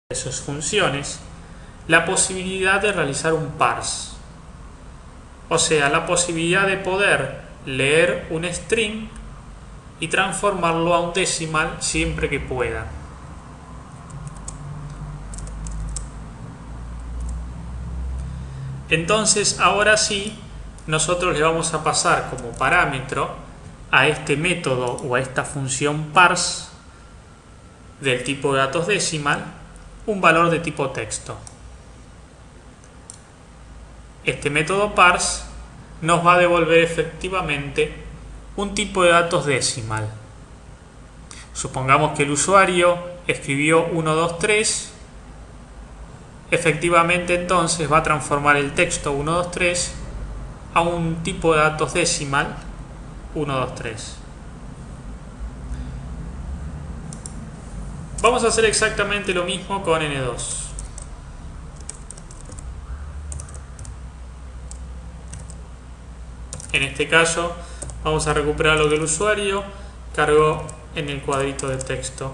de sus funciones la posibilidad de realizar un parse, o sea, la posibilidad de poder leer un string y transformarlo a un decimal siempre que pueda. Entonces, ahora sí, nosotros le vamos a pasar como parámetro a este método o a esta función parse del tipo de datos decimal un valor de tipo texto. Este método parse nos va a devolver efectivamente un tipo de datos decimal. Supongamos que el usuario escribió 1, 2, 3. Efectivamente, entonces va a transformar el texto 1, 2, 3 a un tipo de datos decimal 1, 2, 3. Vamos a hacer exactamente lo mismo con N2. En este caso vamos a recuperar lo que el usuario cargó en el cuadrito de texto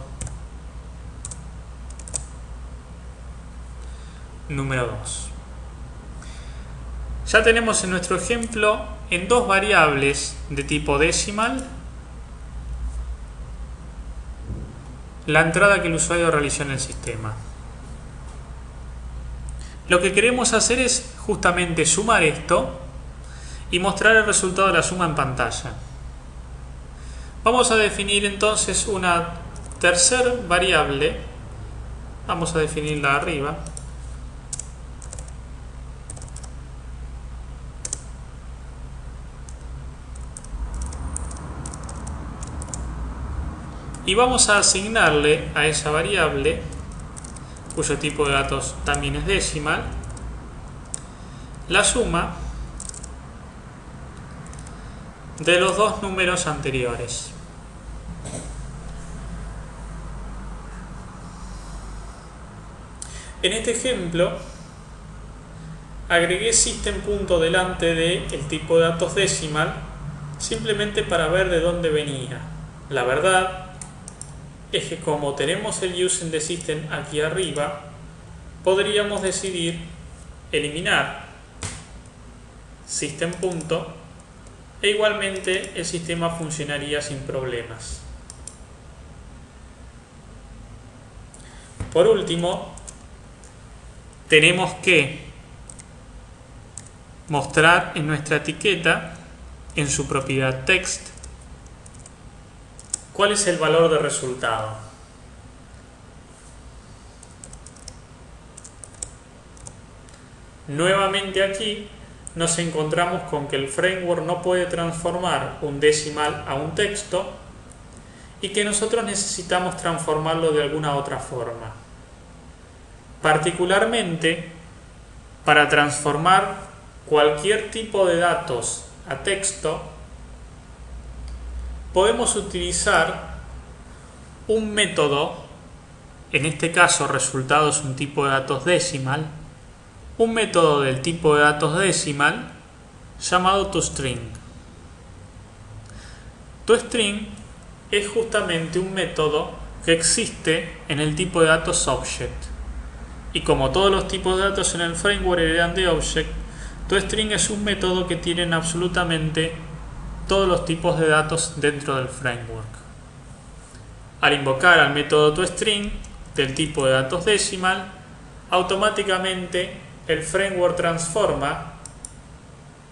número 2. Ya tenemos en nuestro ejemplo en dos variables de tipo decimal la entrada que el usuario realizó en el sistema. Lo que queremos hacer es justamente sumar esto y mostrar el resultado de la suma en pantalla. Vamos a definir entonces una tercera variable. Vamos a definirla arriba. Y vamos a asignarle a esa variable, cuyo tipo de datos también es decimal, la suma de los dos números anteriores. En este ejemplo, agregué system punto delante del tipo de datos decimal simplemente para ver de dónde venía. La verdad es que como tenemos el using de system aquí arriba, podríamos decidir eliminar system punto e igualmente el sistema funcionaría sin problemas. Por último, tenemos que mostrar en nuestra etiqueta, en su propiedad text, ¿cuál es el valor de resultado? Nuevamente aquí nos encontramos con que el framework no puede transformar un decimal a un texto y que nosotros necesitamos transformarlo de alguna otra forma. Particularmente, para transformar cualquier tipo de datos a texto, podemos utilizar un método, en este caso resultado es un tipo de datos decimal, un método del tipo de datos decimal llamado toString. toString es justamente un método que existe en el tipo de datos object. Y como todos los tipos de datos en el framework heredan de object, toString es un método que tiene absolutamente todos los tipos de datos dentro del framework. Al invocar al método toString del tipo de datos decimal, automáticamente el framework transforma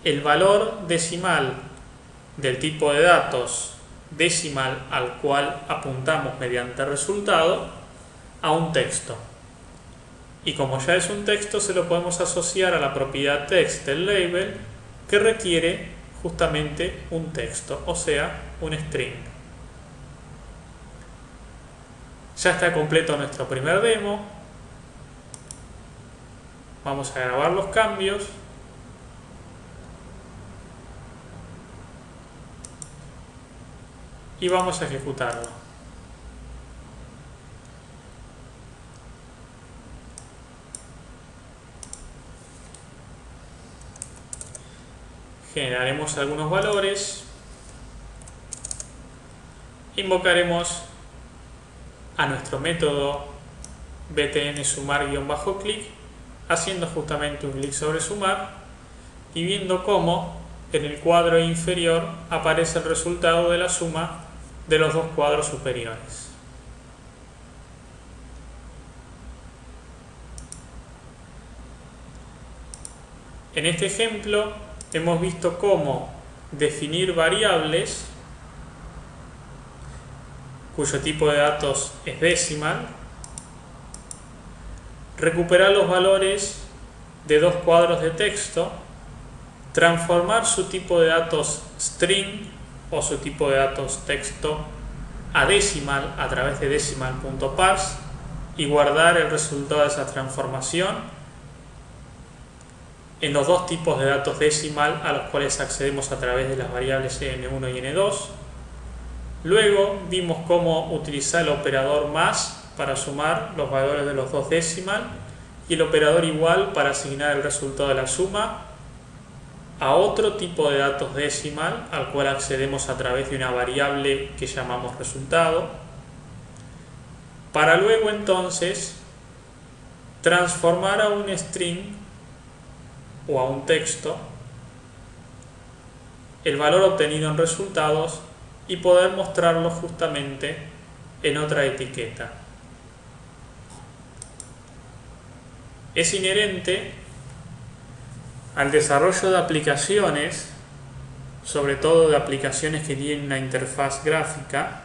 el valor decimal del tipo de datos decimal al cual apuntamos mediante resultado a un texto. Y como ya es un texto, se lo podemos asociar a la propiedad text del label, que requiere justamente un texto, o sea, un string. Ya está completo nuestro primer demo. Vamos a grabar los cambios. Y vamos a ejecutarlo. Generaremos algunos valores. Invocaremos a nuestro método btn sumar-clic, haciendo justamente un clic sobre sumar y viendo cómo en el cuadro inferior aparece el resultado de la suma de los dos cuadros superiores. En este ejemplo hemos visto cómo definir variables cuyo tipo de datos es decimal, recuperar los valores de dos cuadros de texto, transformar su tipo de datos string o su tipo de datos texto a decimal a través de decimal.parse y guardar el resultado de esa transformación en los dos tipos de datos decimal a los cuales accedemos a través de las variables n1 y n2. Luego vimos cómo utilizar el operador más para sumar los valores de los dos decimal y el operador igual para asignar el resultado de la suma a otro tipo de datos decimal al cual accedemos a través de una variable que llamamos resultado, para luego entonces transformar a un string o a un texto el valor obtenido en resultados y poder mostrarlo justamente en otra etiqueta. Es inherente al desarrollo de aplicaciones, sobre todo de aplicaciones que tienen una interfaz gráfica,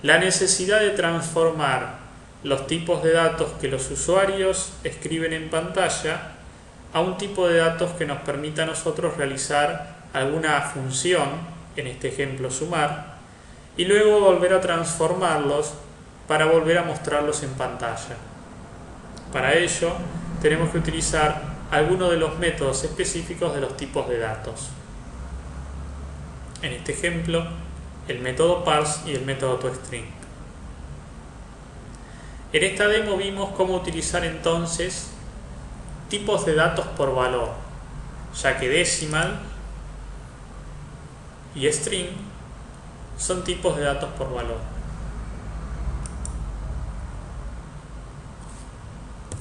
la necesidad de transformar los tipos de datos que los usuarios escriben en pantalla a un tipo de datos que nos permita a nosotros realizar alguna función, en este ejemplo sumar, y luego volver a transformarlos para volver a mostrarlos en pantalla. Para ello tenemos que utilizar algunos de los métodos específicos de los tipos de datos. En este ejemplo, el método parse y el método toString. En esta demo vimos cómo utilizar entonces tipos de datos por valor, ya que decimal y string son tipos de datos por valor.